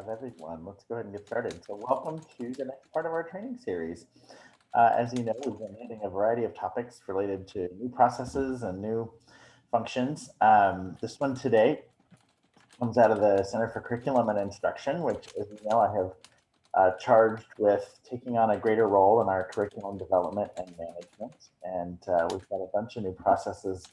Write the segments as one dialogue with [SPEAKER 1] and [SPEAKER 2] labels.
[SPEAKER 1] everyone. Let's go ahead and get started. So welcome to the next part of our training series. As you know, we've been hitting a variety of topics related to new processes and new functions. This one today comes out of the Center for Curriculum and Instruction, which, as you know, I have charged with taking on a greater role in our curriculum development and management. And we've got a bunch of new processes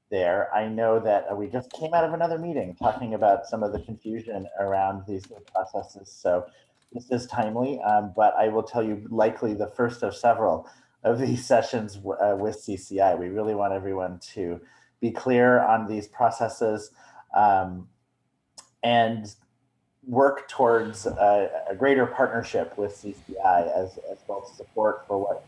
[SPEAKER 1] there. I know that we just came out of another meeting talking about some of the confusion around these new processes. So this is timely, but I will tell you likely the first of several of these sessions with CCI. We really want everyone to be clear on these processes and work towards a greater partnership with CCI as both support for what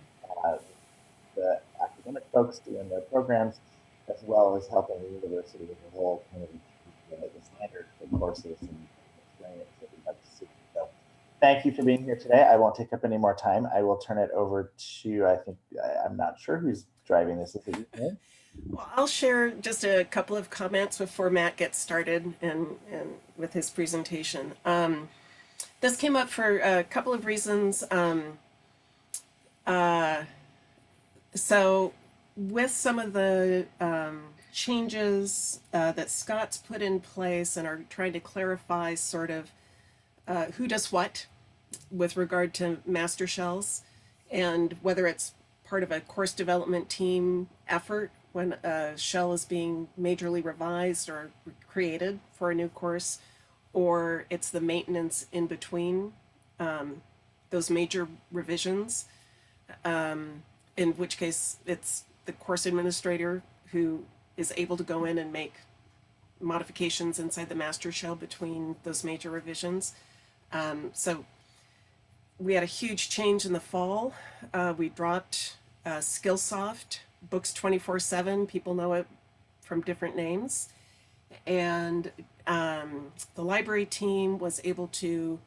[SPEAKER 1] the academic folks do in their programs, as well as helping the university as a whole kind of achieve the standard for courses and experience that we have to see. So thank you for being here today. I won't take up any more time. I will turn it over to, I'm not sure who's driving this. Is it you?
[SPEAKER 2] Well, I'll share just a couple of comments before Matt gets started and with his presentation. This came up for a couple of reasons. So with some of the changes that Scott's put in place and are trying to clarify sort of who does what with regard to master shells and whether it's part of a course development team effort when a shell is being majorly revised or created for a new course, or it's the maintenance in between those major revisions, in which case it's the course administrator who is able to go in and make modifications inside the master shell between those major revisions. So we had a huge change in the fall. We dropped Skillsoft, Books 24/7. People know it from different names. And the library team was able to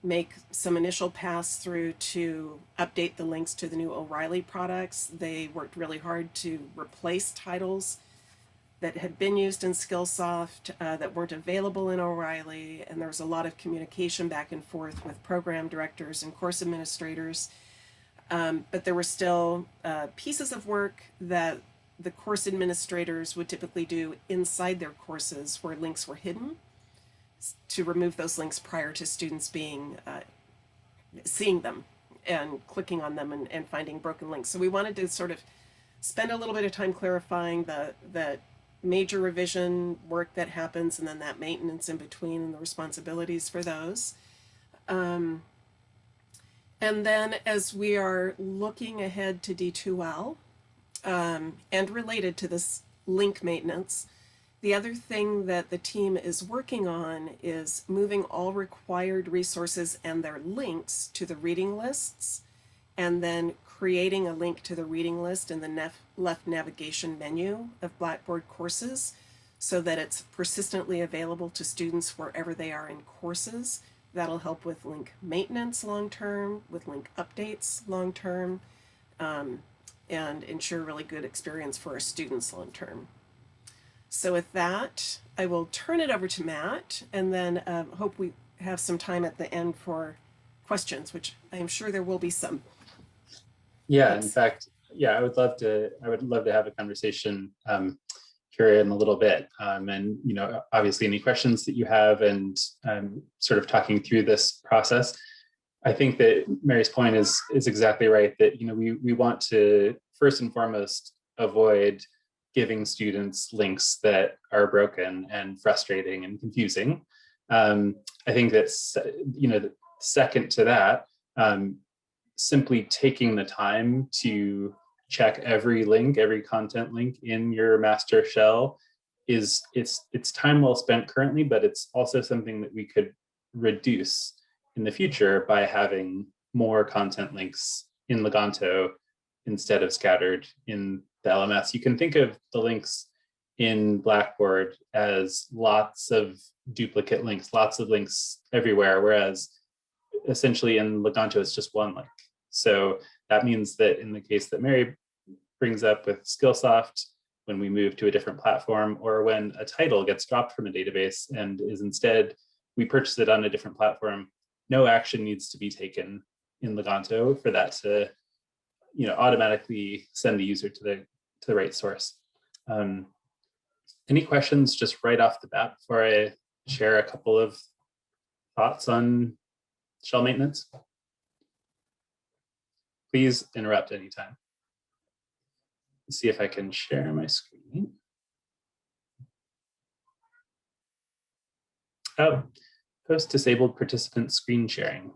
[SPEAKER 2] make some initial pass through to update the links to the new O'Reilly products. They worked really hard to replace titles that had been used in Skillsoft that weren't available in O'Reilly, and there was a lot of communication back and forth with program directors and course administrators. But there were still pieces of work that the course administrators would typically do inside their courses where links were hidden to remove those links prior to students being seeing them and clicking on them and finding broken links. So we wanted to sort of spend a little bit of time clarifying the major revision work that happens and then that maintenance in between and the responsibilities for those. And then as we are looking ahead to D2L and related to this link maintenance, the other thing that the team is working on is moving all required resources and their links to the reading lists, and then creating a link to the reading list in the left navigation menu of Blackboard courses so that it's persistently available to students wherever they are in courses. That'll help with link maintenance long-term, with link updates long-term, and ensure really good experience for our students long-term. So with that, I will turn it over to Matt, and then hope we have some time at the end for questions, which I am sure there will be some.
[SPEAKER 3] Yeah, Thanks. In fact, yeah, I would love to have a conversation here in a little bit. And, you know, obviously any questions that you have and sort of talking through this process. I think that Mary's point is exactly right, that, you know, we want to first and foremost avoid giving students links that are broken and frustrating and confusing. I think that's, you know, second to that, simply taking the time to check every link, every content link in your master shell it's time well spent currently, but it's also something that we could reduce in the future by having more content links in Legato instead of scattered in the LMS. You can think of the links in Blackboard as lots of duplicate links, lots of links everywhere, whereas essentially in Legato it's just one link. So that means that in the case that Mary brings up with Skillsoft, when we move to a different platform, or when a title gets dropped from a database and is instead we purchase it on a different platform, no action needs to be taken in Legato for that to, automatically send the user to the right source. Any questions just right off the bat before I share a couple of thoughts on shell maintenance? Please interrupt anytime. Let's see if I can share my screen. Oh, post disabled participant screen sharing.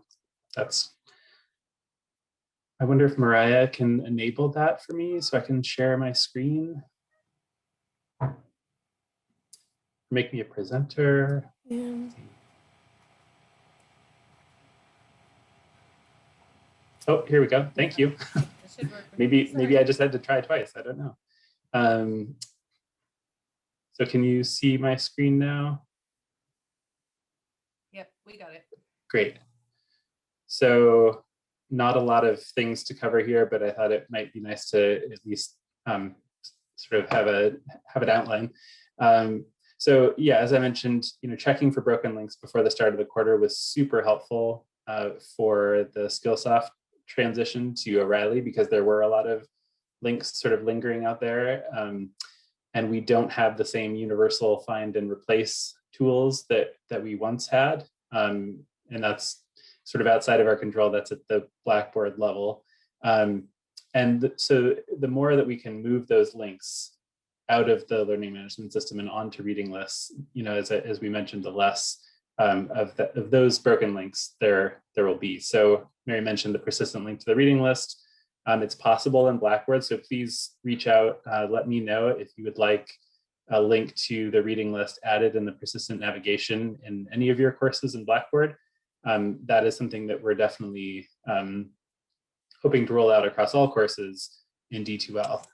[SPEAKER 3] I wonder if Mariah can enable that for me so I can share my screen. Make me a presenter.
[SPEAKER 2] Yeah.
[SPEAKER 3] Oh, here we go. Thank you. Maybe I just had to try twice. I don't know. So can you see my screen now?
[SPEAKER 4] Yep, we got it.
[SPEAKER 3] Great. So not a lot of things to cover here, but I thought it might be nice to at least sort of have an outline. So yeah, as I mentioned, checking for broken links before the start of the quarter was super helpful for the Skillsoft transition to O'Reilly, because there were a lot of links sort of lingering out there. And we don't have the same universal find and replace tools that we once had. And that's sort of outside of our control. That's at the Blackboard level. And so the more that we can move those links out of the learning management system and onto reading lists, as we mentioned, the less of those broken links there will be. So Mary mentioned the persistent link to the reading list. It's possible in Blackboard, so please reach out. Let me know if you would like a link to the reading list added in the persistent navigation in any of your courses in Blackboard. That is something that we're definitely hoping to roll out across all courses in D2L.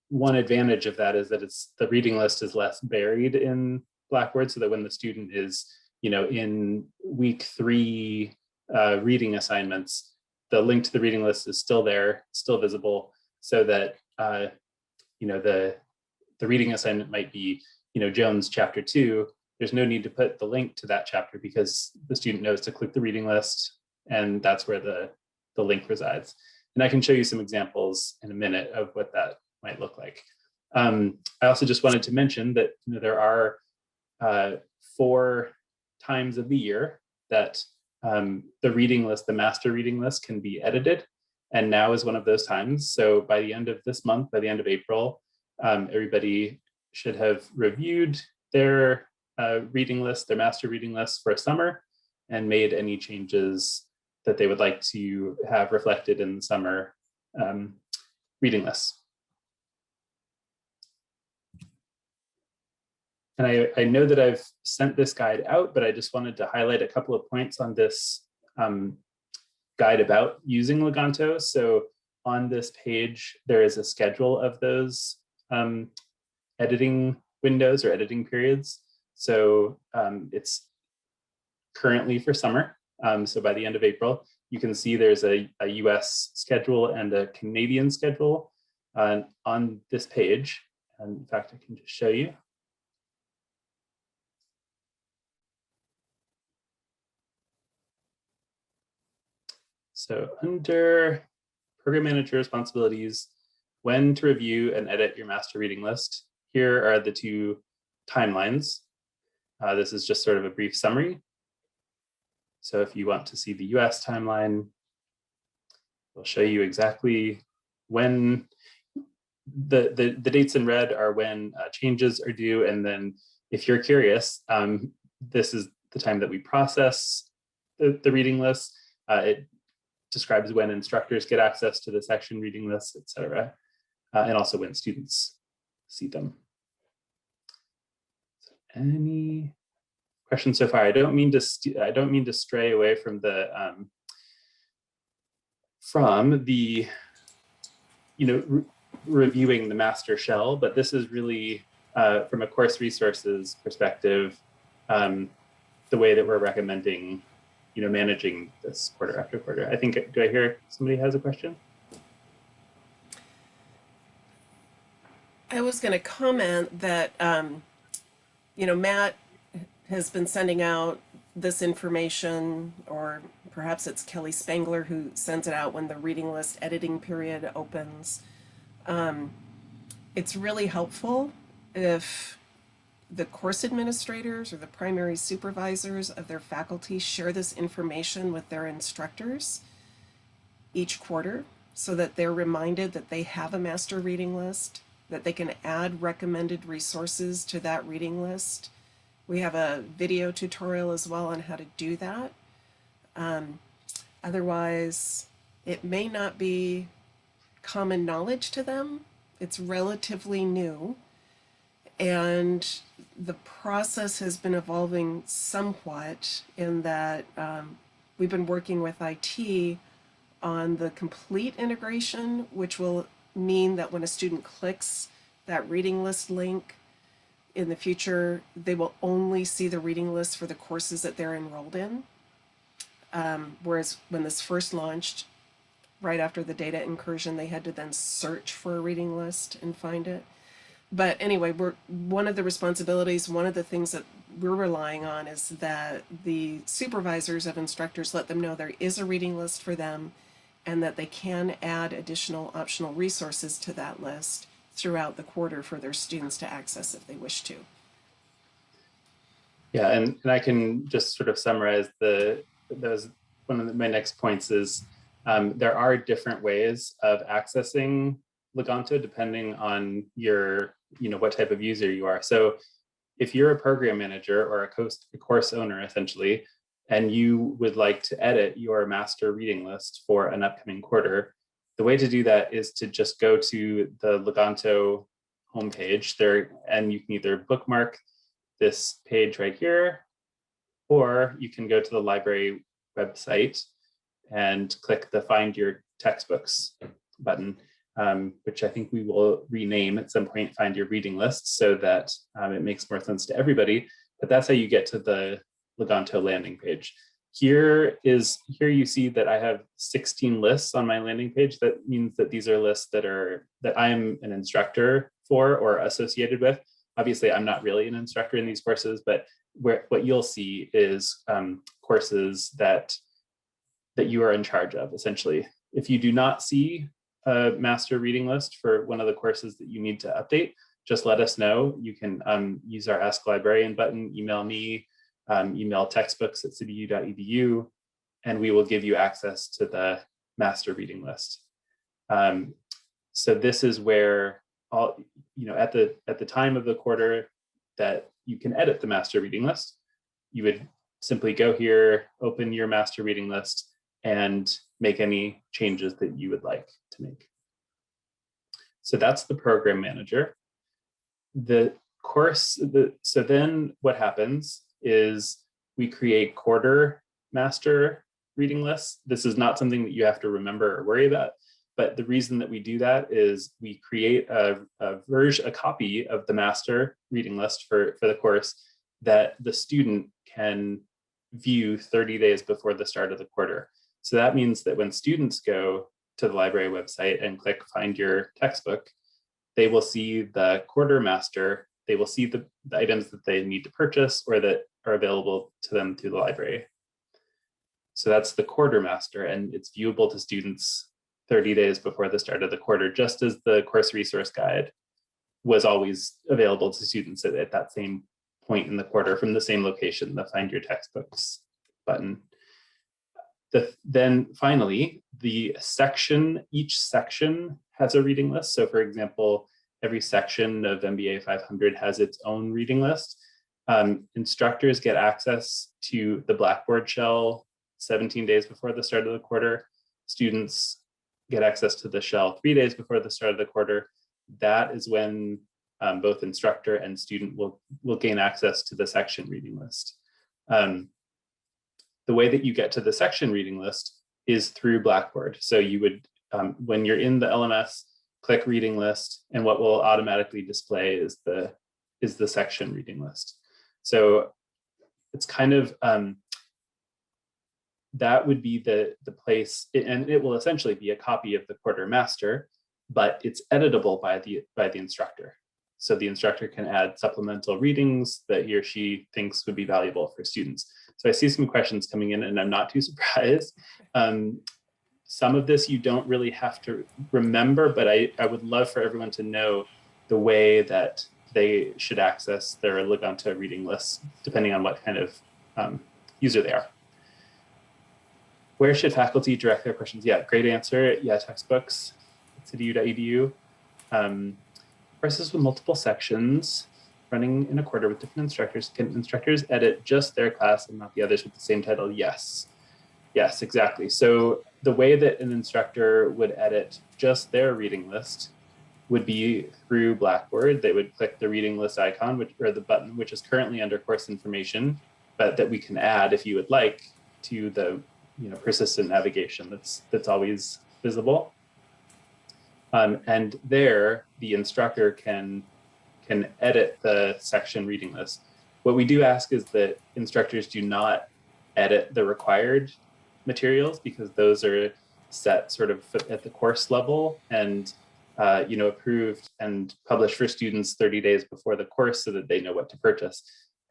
[SPEAKER 3] One advantage of that is that the reading list is less buried in Blackboard, so that when the student is in week 3 reading assignments, the link to the reading list is still there, still visible, so that the reading assignment might be Jones chapter 2. There's no need to put the link to that chapter because the student knows to click the reading list, and that's where the link resides. And I can show you some examples in a minute of what that might look like. I also just wanted to mention that there are 4 times of the year that the reading list, the master reading list, can be edited, and now is one of those times. So by the end of this month, by the end of April, everybody should have reviewed their reading list, their master reading list for summer, and made any changes that they would like to have reflected in the summer reading lists. And I know that I've sent this guide out, but I just wanted to highlight a couple of points on this guide about using Legato. So on this page, there is a schedule of those editing windows or editing periods. So it's currently for summer. So by the end of April, you can see there's a US schedule and a Canadian schedule on this page. And in fact, I can just show you. So under Program Manager Responsibilities, when to review and edit your master reading list, here are the 2 timelines. This is just sort of a brief summary. So if you want to see the US timeline, we'll show you exactly when the dates in red are when changes are due. And then if you're curious, this is the time that we process the reading list. It describes when instructors get access to the section reading lists, et cetera, and also when students see them. So any questions so far? I don't mean to stray away from the reviewing the master shell, but this is really from a course resources perspective, the way that we're recommending managing this quarter after quarter. I think, do I hear somebody has a question?
[SPEAKER 2] I was going to comment that, Matt has been sending out this information, or perhaps it's Kelly Spangler who sends it out when the reading list editing period opens. It's really helpful if the course administrators or the primary supervisors of their faculty share this information with their instructors each quarter, so that they're reminded that they have a master reading list, that they can add recommended resources to that reading list. We have a video tutorial as well on how to do that. Otherwise, it may not be common knowledge to them. It's relatively new, and the process has been evolving somewhat in that we've been working with IT on the complete integration, which will mean that when a student clicks that reading list link in the future, they will only see the reading list for the courses that they're enrolled in. Whereas when this first launched, right after the data incursion, they had to then search for a reading list and find it. But anyway, one of the responsibilities, one of the things that we're relying on is that the supervisors of instructors let them know there is a reading list for them, and that they can add additional optional resources to that list throughout the quarter for their students to access if they wish to.
[SPEAKER 3] Yeah, and I can just sort of summarize one of my next points is there are different ways of accessing Legato depending on your, what type of user you are. So if you're a program manager or a course owner, essentially, and you would like to edit your master reading list for an upcoming quarter, the way to do that is to just go to the Legato homepage there, and you can either bookmark this page right here, or you can go to the library website and click the Find Your Textbooks button, which I think we will rename at some point Find Your Reading List, so that it makes more sense to everybody. But that's how you get to the Legato landing page. Here you see that I have 16 lists on my landing page. That means that these are lists that I'm an instructor for or associated with. Obviously, I'm not really an instructor in these courses, but what you'll see is courses that you are in charge of, essentially. If you do not see a master reading list for one of the courses that you need to update, just let us know. You can use our Ask Librarian button, email me, email textbooks@cdu.edu, and we will give you access to the master reading list. So this is where at the time of the quarter that you can edit the master reading list, you would simply go here, open your master reading list, and make any changes that you would like to make. So that's the program manager. So then what happens is we create quarter master reading lists. This is not something that you have to remember or worry about, but the reason that we do that is we create a copy of the master reading list for the course that the student can view 30 days before the start of the quarter. So that means that when students go to the library website and click Find Your Textbook, they will see the quarter master. They will see the items that they need to purchase or that are available to them through the library. So that's the quarter master, and it's viewable to students 30 days before the start of the quarter, just as the course resource guide was always available to students at that same point in the quarter from the same location, the Find Your Textbooks button. Then finally, each section has a reading list. So for example, every section of MBA 500 has its own reading list. Instructors get access to the Blackboard shell 17 days before the start of the quarter. Students get access to the shell 3 days before the start of the quarter. That is when both instructor and student will gain access to the section reading list. The way that you get to the section reading list is through Blackboard. So you would, when you're in the LMS, click reading list, and what will automatically display is the section reading list. So it's kind of, that would be the place, and it will essentially be a copy of the quarter master, but it's editable by the instructor. So the instructor can add supplemental readings that he or she thinks would be valuable for students. So I see some questions coming in, and I'm not too surprised. Some of this you don't really have to remember, but I would love for everyone to know the way that they should access their Legato reading lists, depending on what kind of user they are. Where should faculty direct their questions? Yeah, great answer. Yeah, textbooks, citeu.edu. Courses with multiple sections running in a quarter with different instructors. Can instructors edit just their class and not the others with the same title? Yes. Yes, exactly. So the way that an instructor would edit just their reading list would be through Blackboard. They would click the reading list icon, or the button, which is currently under course information, but that we can add, if you would like, to the persistent navigation that's always visible. And there, the instructor can edit the section reading list. What we do ask is that instructors do not edit the required materials, because those are set sort of at the course level and approved and published for students 30 days before the course so that they know what to purchase.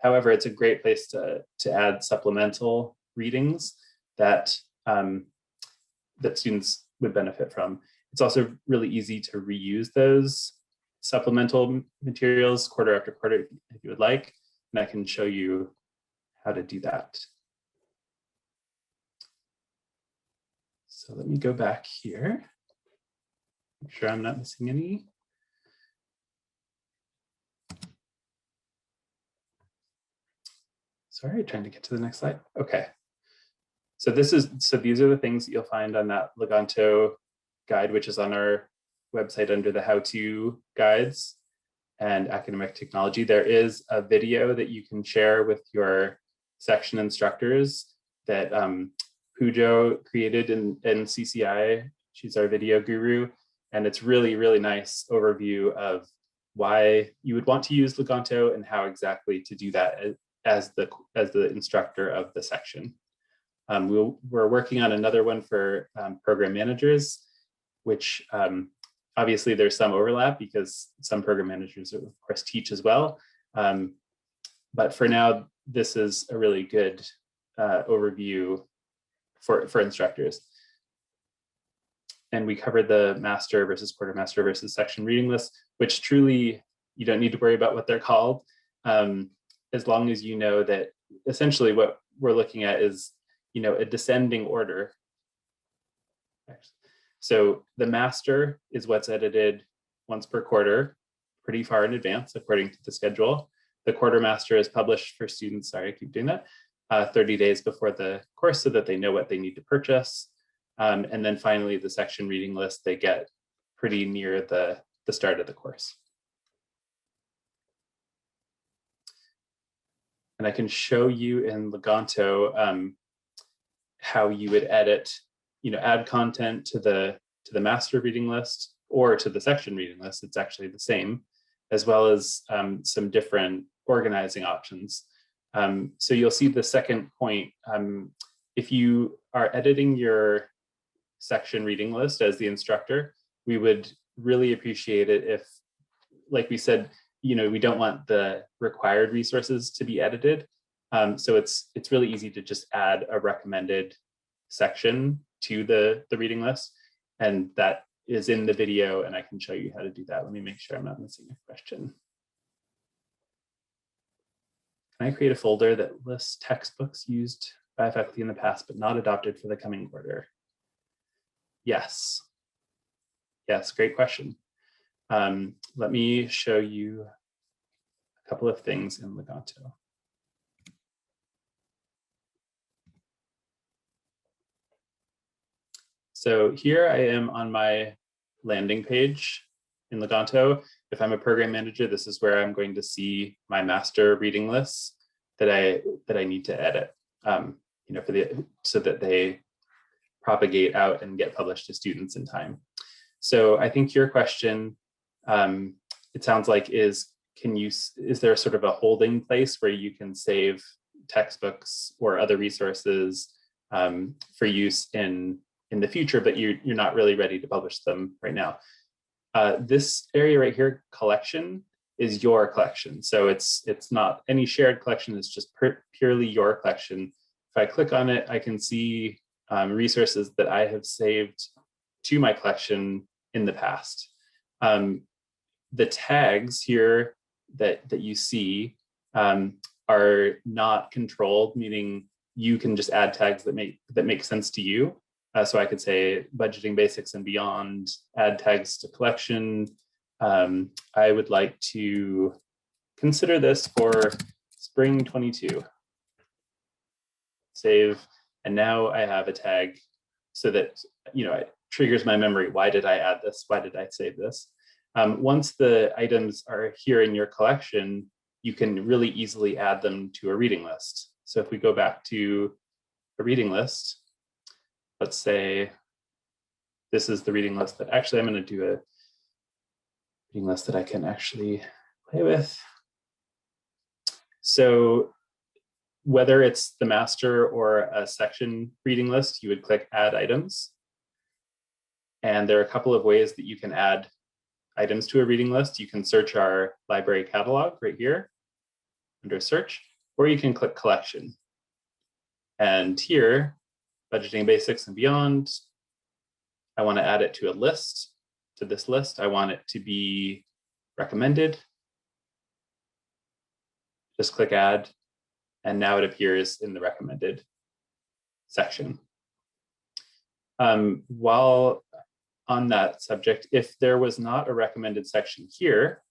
[SPEAKER 3] However, it's a great place to add supplemental readings that that students would benefit from. It's also really easy to reuse those supplemental materials quarter after quarter if you would like, and I can show you how to do that. So let me go back here. Make sure I'm not missing any. Sorry, trying to get to the next slide. Okay. So these are the things that you'll find on that Legato guide, which is on our website under the how-to guides and academic technology. There is a video that you can share with your section instructors that Pujo created in CCI. She's our video guru. And it's really, really nice overview of why you would want to use Legato and how exactly to do that as the instructor of the section. We're working on another one for program managers, which obviously there's some overlap because some program managers, of course, teach as well. But for now, this is a really good overview for instructors. And we covered the master versus quartermaster versus section reading list, which truly you don't need to worry about what they're called, as long as you know that essentially what we're looking at is a descending order. So the master is what's edited once per quarter, pretty far in advance according to the schedule. The quartermaster is published for students, sorry, I keep doing that, 30 days before the course so that they know what they need to purchase. And then finally, the section reading list, they get pretty near the start of the course. And I can show you in Legato how you would edit, add content to the master reading list or to the section reading list. It's actually the same, as well as some different organizing options. So you'll see the second point. If you are editing your section reading list as the instructor, we would really appreciate it if, like we said, we don't want the required resources to be edited. So it's really easy to just add a recommended section to the reading list, and that is in the video, and I can show you how to do that. Let me make sure I'm not missing a question. Can I create a folder that lists textbooks used by faculty in the past but not adopted for the coming quarter? Yes. Yes, great question. Let me show you a couple of things in Legato. So here I am on my landing page in Legato. If I'm a program manager, this is where I'm going to see my master reading lists that I need to edit, so that they propagate out and get published to students in time. So I think your question, it sounds like is there sort of a holding place where you can save textbooks or other resources for use in the future, but you're not really ready to publish them right now? This area right here, collection, is your collection. So it's not any shared collection, it's just purely your collection. If I click on it, I can see resources that I have saved to my collection in the past. The tags here that you see are not controlled, meaning you can just add tags that make sense to you. So I could say budgeting basics and beyond, add tags to collection. I would like to consider this for spring 22. Save, and now I have a tag so that, it triggers my memory. Why did I add this? Why did I save this? Once the items are here in your collection, you can really easily add them to a reading list. So if we go back to a reading list, let's say this is the reading list that actually I'm going to do a reading list that I can actually play with. So whether it's the master or a section reading list, you would click add items. And there are a couple of ways that you can add items to a reading list. You can search our library catalog right here under search, or you can click collection. And here, budgeting basics and beyond, I want to add it to a list, to this list. I want it to be recommended. Just click add, and now it appears in the recommended section. While on that subject, if there was not a recommended section here,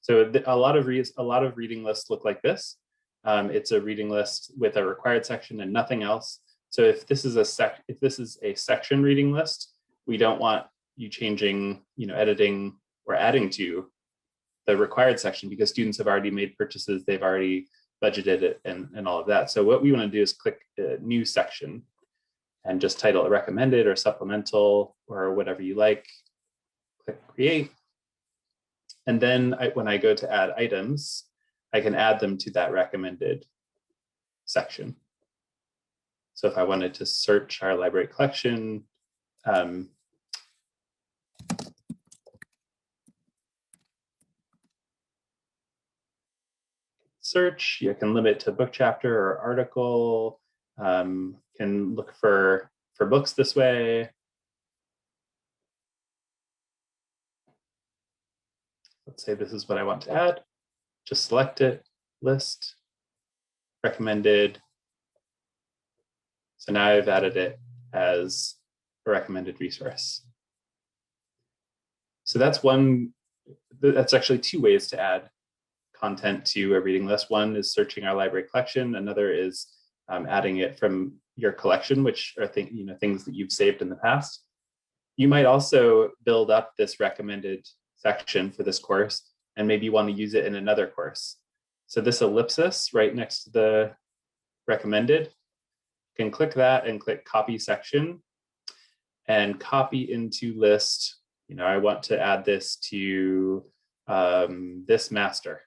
[SPEAKER 3] so a lot of reading lists look like this. It's a reading list with a required section and nothing else. So if this is a section reading list, we don't want you changing, editing or adding to the required section because students have already made purchases, they've already budgeted it and all of that. So what we want to do is click a new section and just title it recommended or supplemental or whatever you like. Click create. And then when I go to add items, I can add them to that recommended section. So if I wanted to search our library collection, search, you can limit to book chapter or article, can look for books this way. Let's say this is what I want to add. Just select it, list, recommended. So now I've added it as a recommended resource. So that's actually two ways to add content to a reading list. One is searching our library collection. Another is adding it from your collection, which are things that you've saved in the past. You might also build up this recommended section for this course, and maybe you want to use it in another course. So this ellipsis right next to the recommended, you can click that and click copy section and copy into list. I want to add this to this master.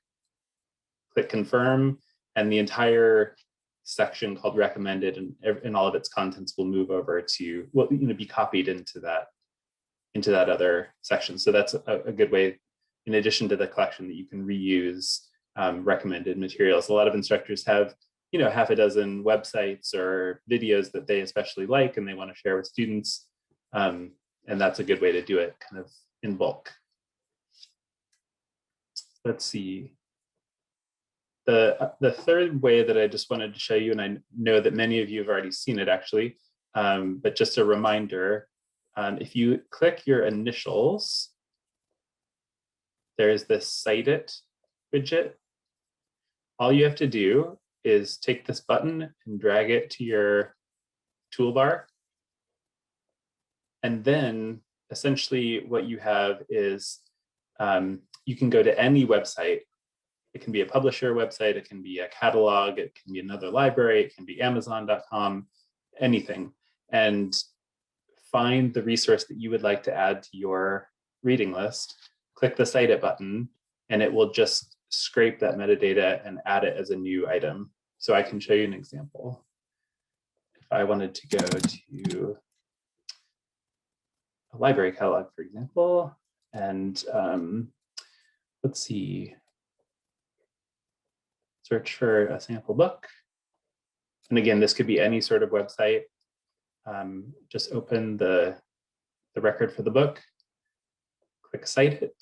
[SPEAKER 3] Click confirm, and the entire section called recommended and all of its contents will move over to be copied into that other section. So that's a good way, in addition to the collection, that you can reuse recommended materials. A lot of instructors have half a dozen websites or videos that they especially like and they want to share with students, and that's a good way to do it kind of in bulk. Let's see. The third way that I just wanted to show you, and I know that many of you have already seen it actually, but just a reminder, if you click your initials, there's this Cite It widget. All you have to do is take this button and drag it to your toolbar. And then essentially what you have is you can go to any website. It can be a publisher website, it can be a catalog, it can be another library, it can be Amazon.com, anything, and find the resource that you would like to add to your reading list, click the Cite It button, and it will just scrape that metadata and add it as a new item. So I can show you an example. If I wanted to go to a library catalog, for example, and let's see, search for a sample book. And again, this could be any sort of website. Just open the record for the book, click Cite It.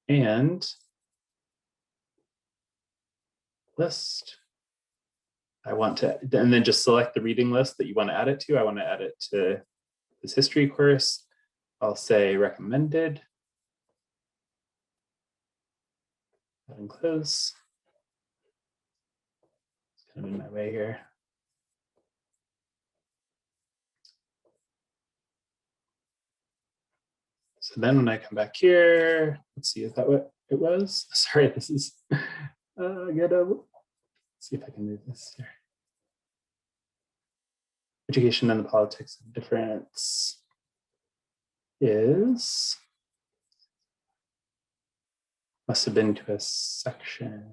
[SPEAKER 3] And list. I want to, and then just select the reading list that you want to add it to. I want to add it to this history course. I'll say recommended. And close. It's kind of in my way here. So then when I come back here, let's see, is that what it was? Sorry, this is, let's see if I can move this here. Education and the politics of difference is, must have been to a section.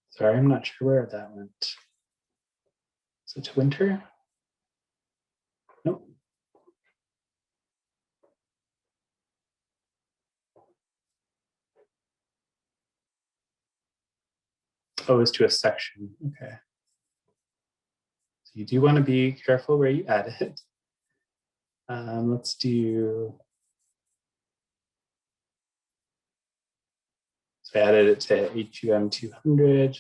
[SPEAKER 3] Sorry, I'm not sure where that went. Is it to winter? Nope. Oh, it's to a section. Okay. So you do want to be careful where you add it. Let's do. So I added it to HUM 200.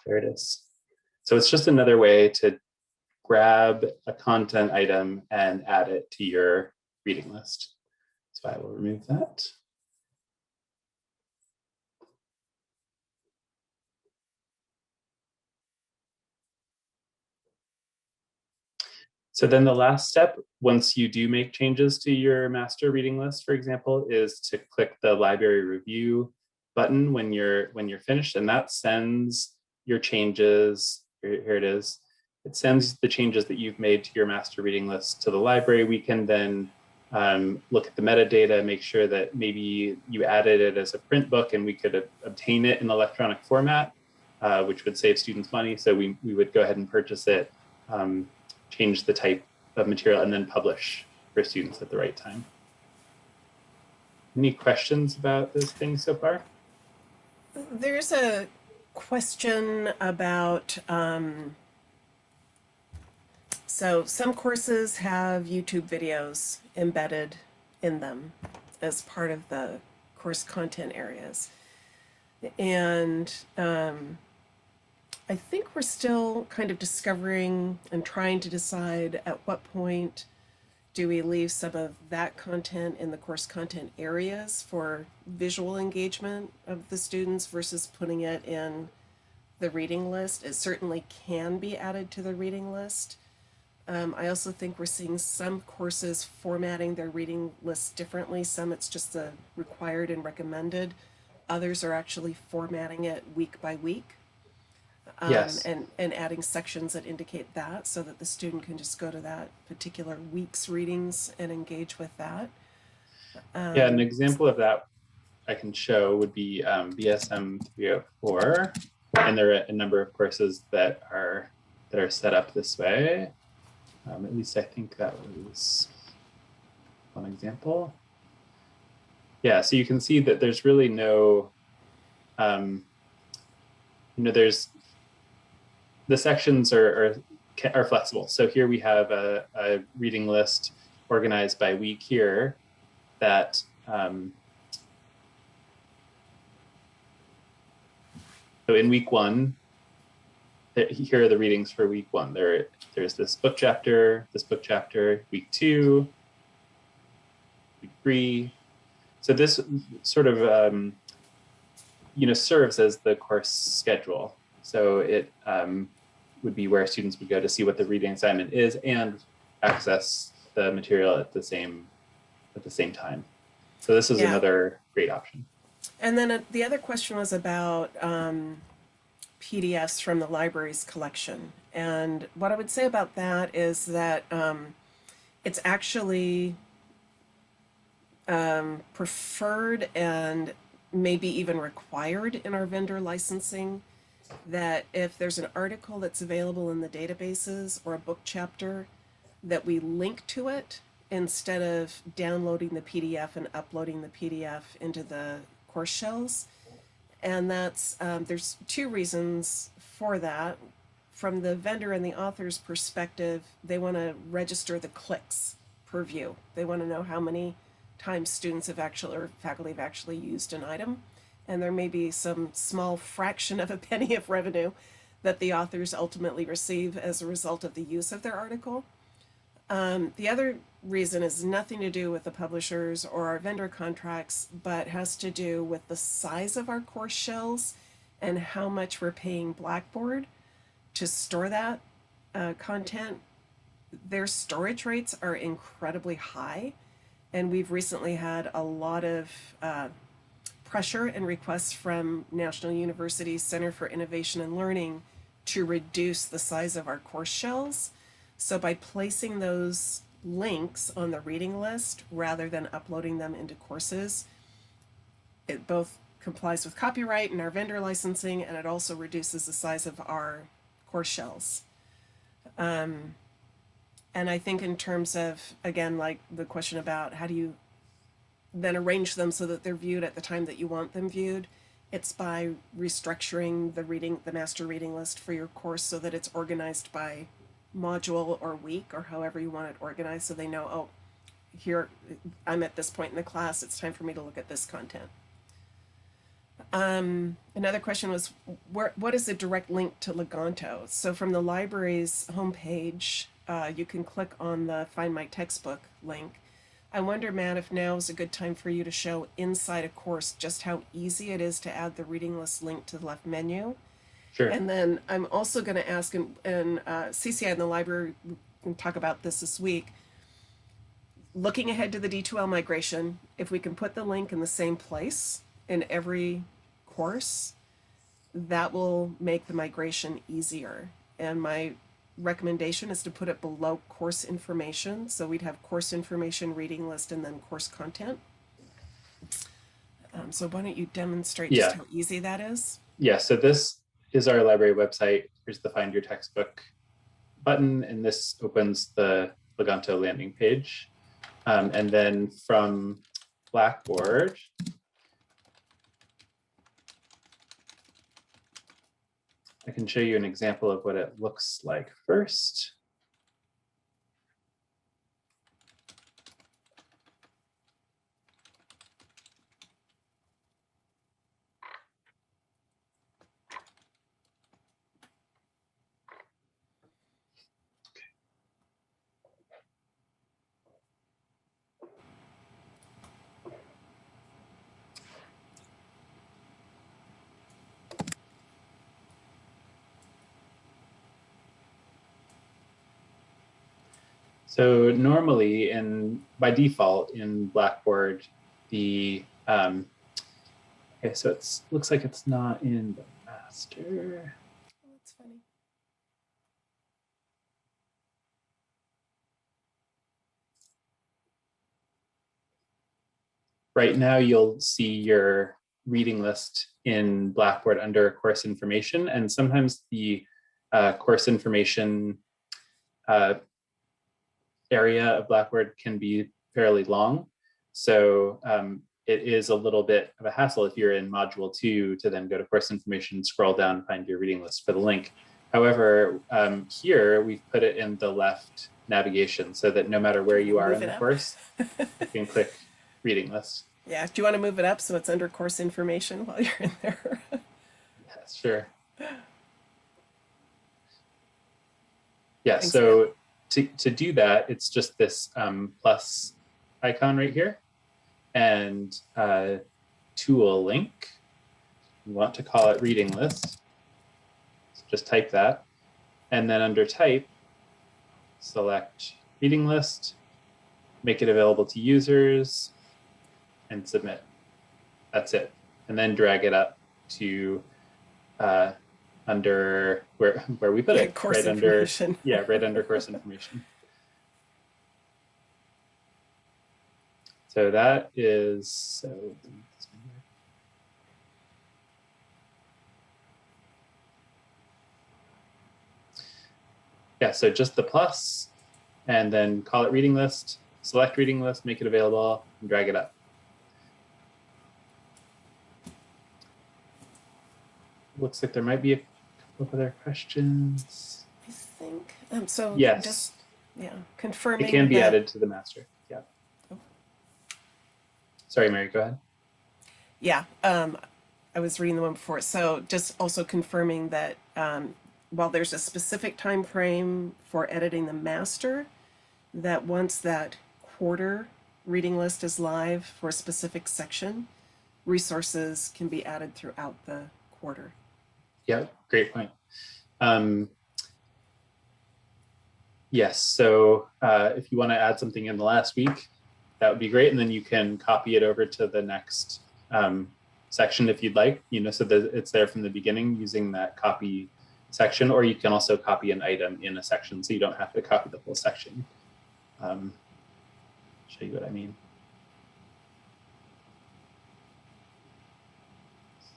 [SPEAKER 3] There it is. So it's just another way to grab a content item and add it to your reading list. So I will remove that. So then the last step, once you do make changes to your master reading list, for example, is to click the library review button when you're finished, and that sends your changes. Here it is. It sends the changes that you've made to your master reading list to the library. We can then look at the metadata, make sure that maybe you added it as a print book and we could obtain it in electronic format, which would save students money. So we would go ahead and purchase it, change the type of material, and then publish for students at the right time. Any questions about this thing so far?
[SPEAKER 2] There's a question about, so some courses have YouTube videos embedded in them as part of the course content areas. And I think we're still kind of discovering and trying to decide at what point do we leave some of that content in the course content areas for visual engagement of the students versus putting it in the reading list. It certainly can be added to the reading list. I also think we're seeing some courses formatting their reading lists differently. Some it's just the required and recommended. Others are actually formatting it week by week.
[SPEAKER 3] Yes.
[SPEAKER 2] And adding sections that indicate that so that the student can just go to that particular week's readings and engage with that.
[SPEAKER 3] Yeah, an example of that I can show would be BSM 304. And there are a number of courses that are set up this way. At least I think that was one example. Yeah, so you can see that there's really no, there's, the sections are flexible. So here we have a reading list organized by week here that, so in week 1, here are the readings for week 1. There's this book chapter, week 2, week 3. So this sort of serves as the course schedule. So it would be where students would go to see what the reading assignment is and access the material at the same time. So this is another great option.
[SPEAKER 2] And then the other question was about PDFs from the library's collection. And what I would say about that is that it's actually preferred and maybe even required in our vendor licensing that if there's an article that's available in the databases or a book chapter, that we link to it instead of downloading the PDF and uploading the PDF into the course shells. And that's there's two reasons for that. From the vendor and the author's perspective, they want to register the clicks per view. They want to know how many times students have actually or faculty have actually used an item, and there may be some small fraction of a penny of revenue that the authors ultimately receive as a result of the use of their article. The other reason is nothing to do with the publishers or our vendor contracts, but has to do with the size of our course shells and how much we're paying Blackboard to store that content. Their storage rates are incredibly high, and we've recently had a lot of pressure and requests from National University's Center for Innovation and Learning to reduce the size of our course shells. So by placing those links on the reading list rather than uploading them into courses, it both complies with copyright and our vendor licensing, and it also reduces the size of our course shells. And I think in terms of, again, like the question about how do you then arrange them so that they're viewed at the time that you want them viewed, it's by restructuring the master reading list for your course so that it's organized by module or week or however you want it organized, so they know, oh, here I'm at this point in the class, it's time for me to look at this content. Another question was, what is the direct link to Legato? So from the library's homepage, you can click on the Find My Textbook link. I wonder, Matt, if now is a good time for you to show inside a course just how easy it is to add the reading list link to the left menu.
[SPEAKER 3] Sure.
[SPEAKER 2] And then I'm also going to ask, and CCI in the library can talk about this week, looking ahead to the D2L migration, if we can put the link in the same place in every course, that will make the migration easier. And my recommendation is to put it below course information. So we'd have course information, reading list, and then course content. So why don't you demonstrate just how easy that is?
[SPEAKER 3] Yeah, so this is our library website. Here's the Find Your Textbook button, and this opens the Legato landing page. And then from Blackboard, I can show you an example of what it looks like first. So normally, by default in Blackboard, the okay, so it looks like it's not in the master.
[SPEAKER 2] Oh, that's funny.
[SPEAKER 3] Right now, you'll see your reading list in Blackboard under course information, and sometimes the course information area of Blackboard can be fairly long. So it is a little bit of a hassle if you're in module 2 to then go to course information, scroll down, find your reading list for the link. However, here we've put it in the left navigation so that no matter where you are in the course, you can click reading list.
[SPEAKER 2] Yeah, do you want to move it up so it's under course information while you're in there?
[SPEAKER 3] Yes, sure. Yeah,
[SPEAKER 2] Thanks,
[SPEAKER 3] so to do that, it's just this plus icon right here. and tool link. You want to call it reading list. So just type that. And then under type, select reading list, make it available to users, and submit. That's it. And then drag it up to under where we put it.
[SPEAKER 2] Course
[SPEAKER 3] right
[SPEAKER 2] information.
[SPEAKER 3] Under, yeah, right under course information. So that is, so yeah, so just the plus, and then call it reading list, select reading list, make it available, and drag it up. Looks like there might be a couple of other questions.
[SPEAKER 2] I think so.
[SPEAKER 3] Yes.
[SPEAKER 2] Just confirming
[SPEAKER 3] it can be
[SPEAKER 2] that,
[SPEAKER 3] added to the master. Yeah. Oh. Sorry, Mary, go ahead.
[SPEAKER 2] Yeah, I was reading the one before. So just also confirming that while there's a specific time frame for editing the master, that once that quarter reading list is live for a specific section, resources can be added throughout the quarter.
[SPEAKER 3] Yeah, great point. Yes, so if you want to add something in the last week, that would be great. And then you can copy it over to the next section if you'd like, so that it's there from the beginning using that copy section, or you can also copy an item in a section, so you don't have to copy the whole section. Show you what I mean.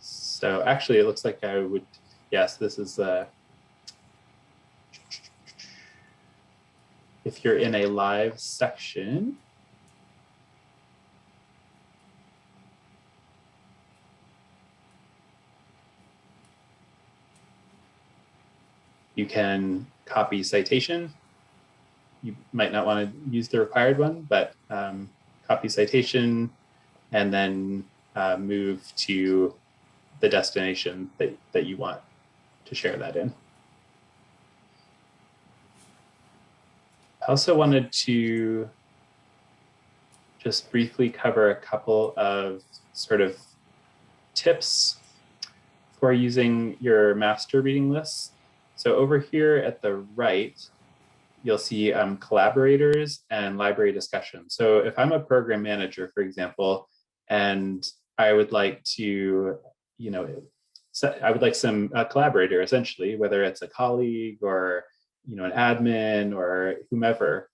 [SPEAKER 3] So actually, it looks like I would, yes, this is if you're in a live section, you can copy citation. You might not want to use the required one, but copy citation and then move to the destination that you want to share that in. I also wanted to just briefly cover a couple of sort of tips for using your master reading lists. So over here at the right, you'll see collaborators and library discussion. So if I'm a program manager, for example, and I would like to, I would like some collaborator, essentially, whether it's a colleague or an admin or whomever.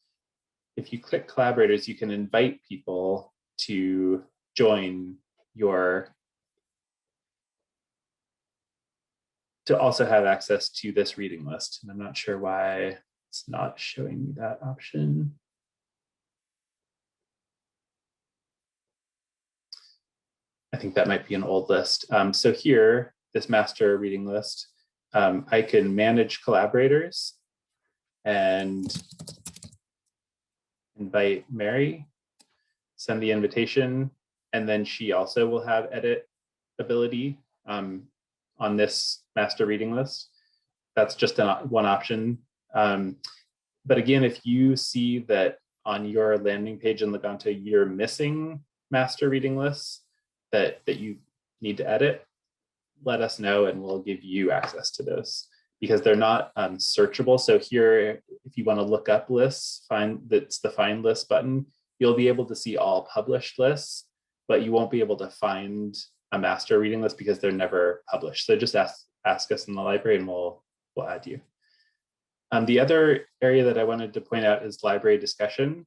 [SPEAKER 3] If you click collaborators, you can invite people to join to also have access to this reading list. And I'm not sure why it's not showing me that option. I think that might be an old list. So here, this master reading list, I can manage collaborators and invite Mary, send the invitation, and then she also will have edit ability on this master reading list. That's just one option. But again, if you see that on your landing page in Legato, you're missing master reading lists that you need to edit, let us know and we'll give you access to those, because they're not searchable. So here, if you want to look up lists, that's the find list button. You'll be able to see all published lists, but you won't be able to find a master reading list because they're never published. So just ask us in the library and we'll add you. The other area that I wanted to point out is library discussion.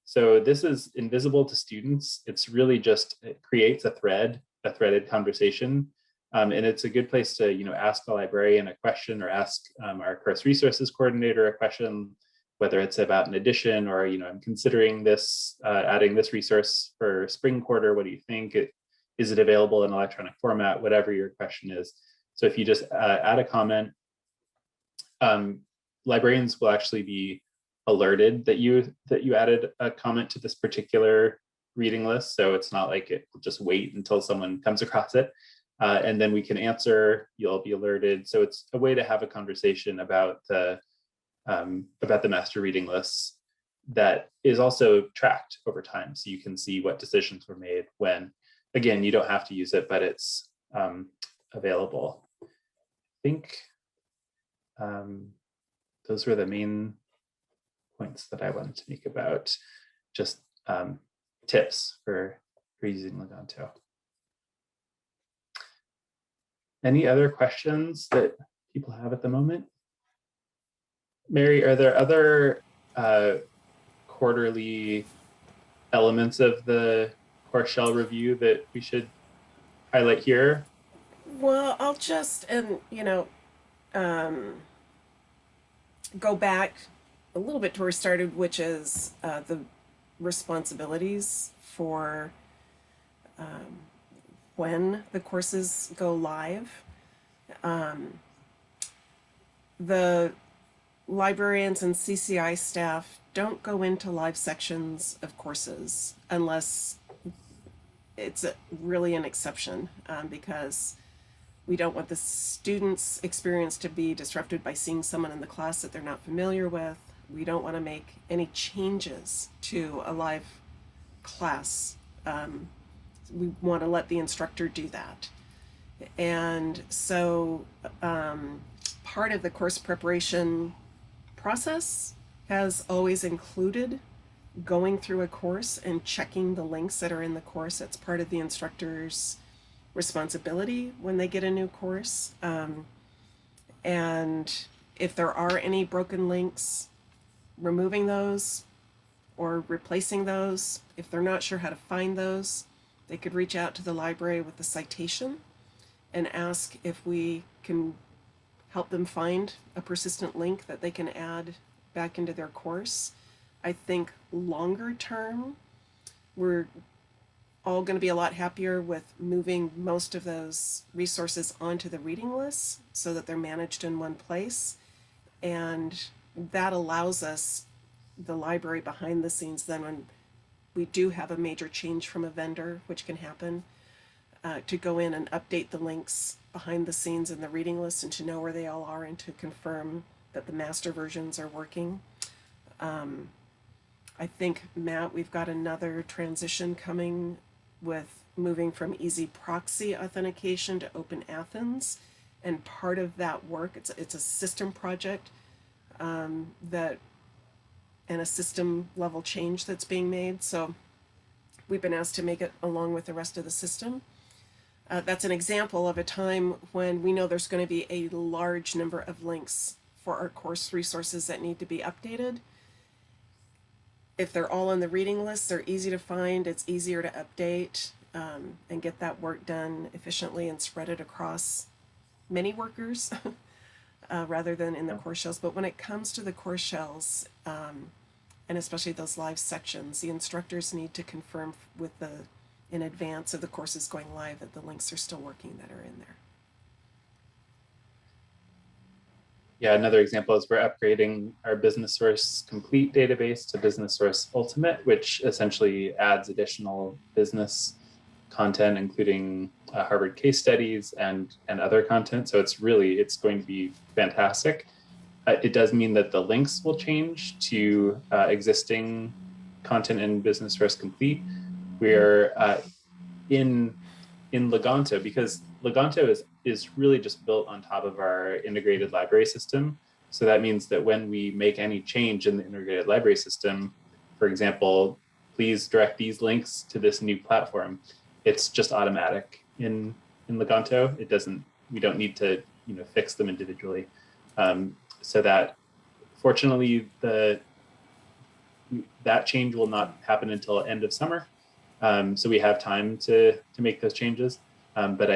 [SPEAKER 3] So this is invisible to students. It's really just, it creates a threaded conversation. And it's a good place to ask a librarian a question or ask our course resources coordinator a question, whether it's about an edition or I'm considering this, adding this resource for spring quarter. What do you think? Is it available in electronic format? Whatever your question is. So if you just add a comment, librarians will actually be alerted that you added a comment to this particular reading list. So it's not like it will just wait until someone comes across it. And then we can answer, you'll be alerted. So it's a way to have a conversation about the master reading lists that is also tracked over time. So you can see what decisions were made when, again, you don't have to use it, but it's available. I think those were the main points that I wanted to make about just tips for using Legato. Any other questions that people have at the moment? Mary, are there other quarterly elements of the course shell review that we should highlight here?
[SPEAKER 2] Well, I'll just, go back a little bit to where we started, which is the responsibilities for when the courses go live. The librarians and CCI staff don't go into live sections of courses unless it's really an exception, because we don't want the students' experience to be disrupted by seeing someone in the class that they're not familiar with. We don't want to make any changes to a live class. We want to let the instructor do that. And so part of the course preparation process has always included going through a course and checking the links that are in the course. It's part of the instructor's responsibility when they get a new course. And if there are any broken links, removing those or replacing those. If they're not sure how to find those, they could reach out to the library with the citation and ask if we can help them find a persistent link that they can add back into their course. I think longer term, we're all going to be a lot happier with moving most of those resources onto the reading lists so that they're managed in one place. And that allows us, the library behind the scenes, then when we do have a major change from a vendor, which can happen, to go in and update the links behind the scenes in the reading list and to know where they all are and to confirm that the master versions are working. I think, Matt, we've got another transition coming with moving from easy proxy authentication to Open Athens. And part of that work, it's a system project that, and a system level change that's being made. So we've been asked to make it along with the rest of the system. That's an example of a time when we know there's going to be a large number of links for our course resources that need to be updated. If they're all on the reading list, they're easy to find. It's easier to update and get that work done efficiently and spread it across many workers rather than in the course shells. But when it comes to the course shells, and especially those live sections, the instructors need to confirm with in advance of the courses going live that the links are still working that are in there.
[SPEAKER 3] Yeah, another example is we're upgrading our Business Source Complete database to Business Source Ultimate, which essentially adds additional business content, including Harvard case studies and other content. So it's going to be fantastic. It does mean that the links will change to existing content in Business Source Complete. We're in Legato, because Legato is really just built on top of our integrated library system. So that means that when we make any change in the integrated library system, for example, please direct these links to this new platform, it's just automatic in Legato. We don't need to fix them individually. So that fortunately that change will not happen until end of summer. So we have time to make those changes. But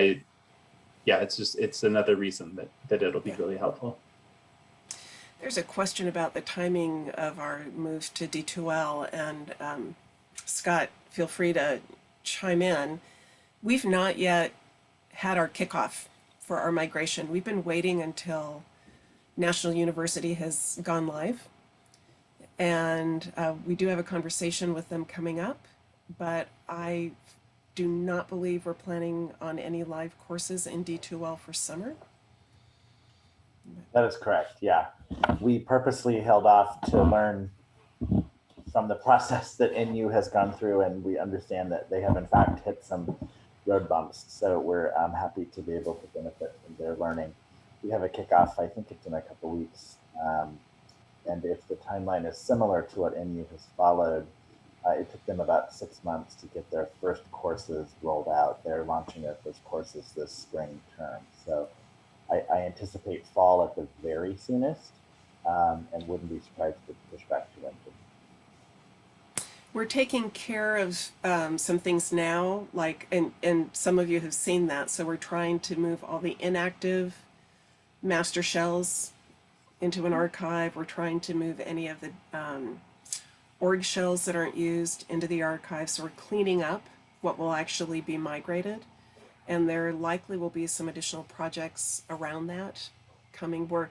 [SPEAKER 3] it's another reason that it'll be really helpful.
[SPEAKER 2] There's a question about the timing of our move to D2L, and Scott, feel free to chime in. We've not yet had our kickoff for our migration. We've been waiting until National University has gone live, and we do have a conversation with them coming up, but I do not believe we're planning on any live courses in D2L for summer.
[SPEAKER 1] That is correct, yeah. We purposely held off to learn from the process that NU has gone through, and we understand that they have in fact hit some road bumps. So we're happy to be able to benefit from their learning. We have a kickoff, I think it's in a couple weeks. And if the timeline is similar to what NU has followed, it took them about 6 months to get their first courses rolled out. They're launching their first courses this spring term. So I anticipate fall at the very soonest, and wouldn't be surprised if it's pushed back to winter.
[SPEAKER 2] We're taking care of some things now, like, and some of you have seen that. So we're trying to move all the inactive master shells into an archive. We're trying to move any of the org shells that aren't used into the archive. So we're cleaning up what will actually be migrated. And there likely will be some additional projects around that coming where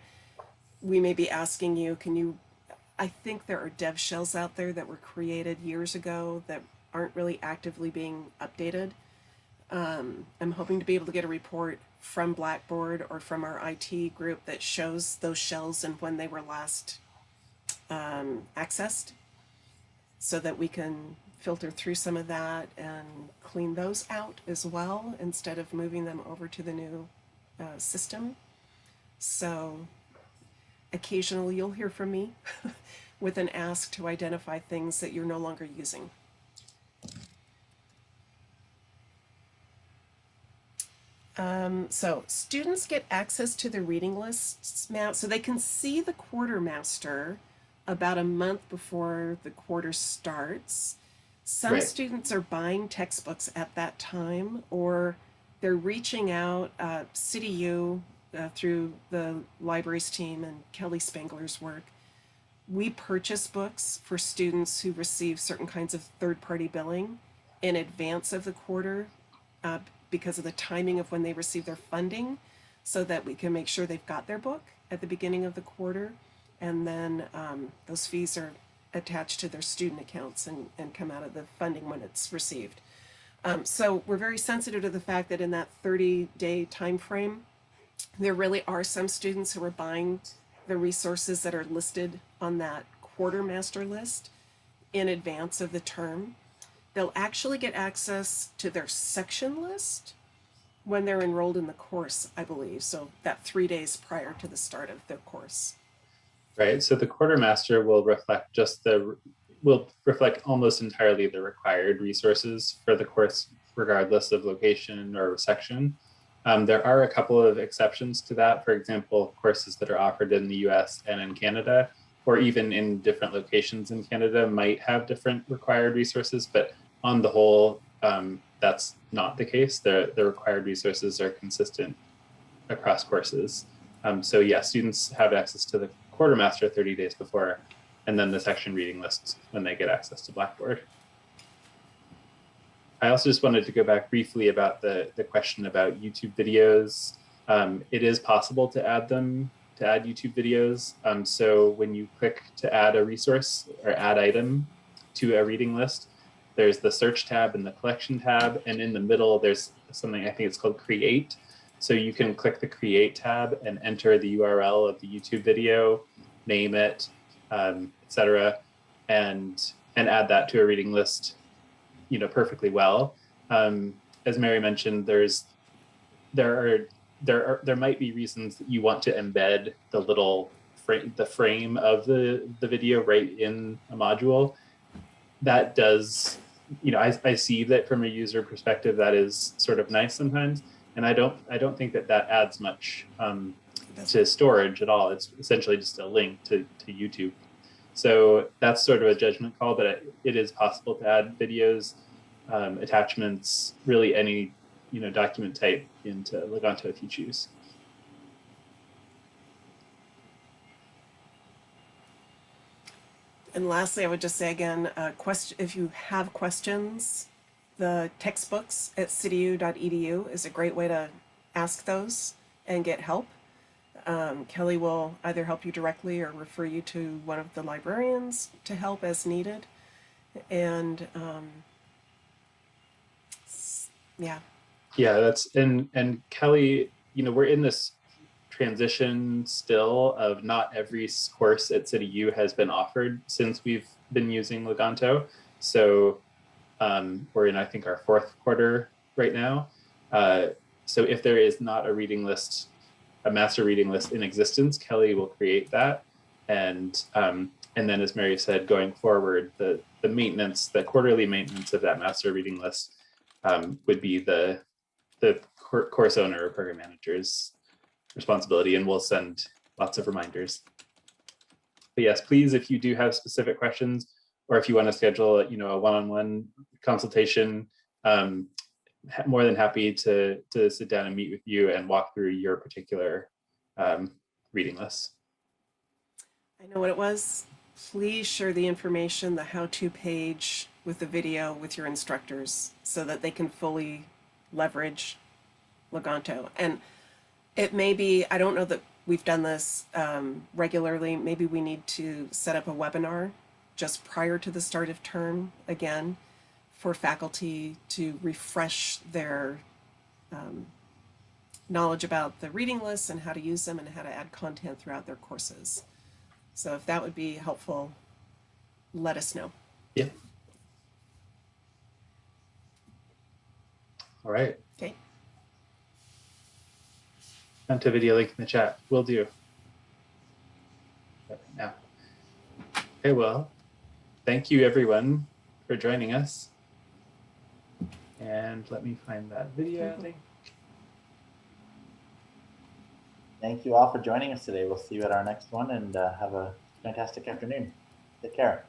[SPEAKER 2] we may be asking you, I think there are dev shells out there that were created years ago that aren't really actively being updated. I'm hoping to be able to get a report from Blackboard or from our IT group that shows those shells and when they were last accessed, so that we can filter through some of that and clean those out as well instead of moving them over to the new system. So occasionally you'll hear from me with an ask to identify things that you're no longer using. So students get access to the reading lists now, so they can see the quartermaster about a month before the quarter starts. Some
[SPEAKER 3] Right.
[SPEAKER 2] students are buying textbooks at that time, or they're reaching out, CityU, through the libraries team and Kelly Spangler's work. We purchase books for students who receive certain kinds of third-party billing in advance of the quarter, because of the timing of when they receive their funding, so that we can make sure they've got their book at the beginning of the quarter. And then those fees are attached to their student accounts and come out of the funding when it's received. So we're very sensitive to the fact that in that 30-day time frame, there really are some students who are buying the resources that are listed on that quartermaster list in advance of the term. They'll actually get access to their section list when they're enrolled in the course, I believe. So that 3 days prior to the start of the course.
[SPEAKER 3] Right. So the quartermaster will reflect will reflect almost entirely the required resources for the course, regardless of location or section. There are a couple of exceptions to that. For example, courses that are offered in the US and in Canada, or even in different locations in Canada, might have different required resources, but on the whole, that's not the case. The required resources are consistent across courses. So yeah, students have access to the quartermaster 30 days before, and then the section reading lists when they get access to Blackboard. I also just wanted to go back briefly about the question about YouTube videos. It is possible to add YouTube videos. So when you click to add a resource or add item to a reading list, there's the search tab and the collection tab, and in the middle there's something, I think it's called create. So you can click the create tab and enter the URL of the YouTube video, name it, etc., and add that to a reading list, perfectly well. As Mary mentioned, there might be reasons that you want to embed the frame of the video right in a module. That does, I see that from a user perspective, that is sort of nice sometimes, and I don't think that adds much to storage at all. It's essentially just a link to YouTube. So that's sort of a judgment call, but it is possible to add videos, attachments, really any document type into Legato if you choose.
[SPEAKER 2] And lastly, I would just say again, if you have questions, the textbooks at cityu.edu is a great way to ask those and get help. Kelly will either help you directly or refer you to one of the librarians to help as needed. And yeah.
[SPEAKER 3] Yeah, and Kelly, we're in this transition still of not every course at City U has been offered since we've been using Legato. So we're in, I think, our 4th quarter right now. So if there is not a reading list, a master reading list in existence, Kelly will create that. And then, as Mary said, going forward, the maintenance, the quarterly maintenance of that master reading list would be the course owner or program manager's responsibility, and we'll send lots of reminders. But yes, please, if you do have specific questions, or if you want to schedule, a one-on-one consultation, more than happy to sit down and meet with you and walk through your particular reading list.
[SPEAKER 2] I know what it was. Please share the information, the how-to page with the video with your instructors so that they can fully leverage Legato. And it may be, I don't know that we've done this regularly, maybe we need to set up a webinar just prior to the start of term again for faculty to refresh their knowledge about the reading lists and how to use them and how to add content throughout their courses. So if that would be helpful, let us know.
[SPEAKER 3] Yeah. All right.
[SPEAKER 2] Okay.
[SPEAKER 3] Sent a video link in the chat. Will do. Right now. Okay, well, thank you everyone for joining us. And let me find that video link.
[SPEAKER 1] Thank you all for joining us today. We'll see you at our next one, and have a fantastic afternoon. Take care.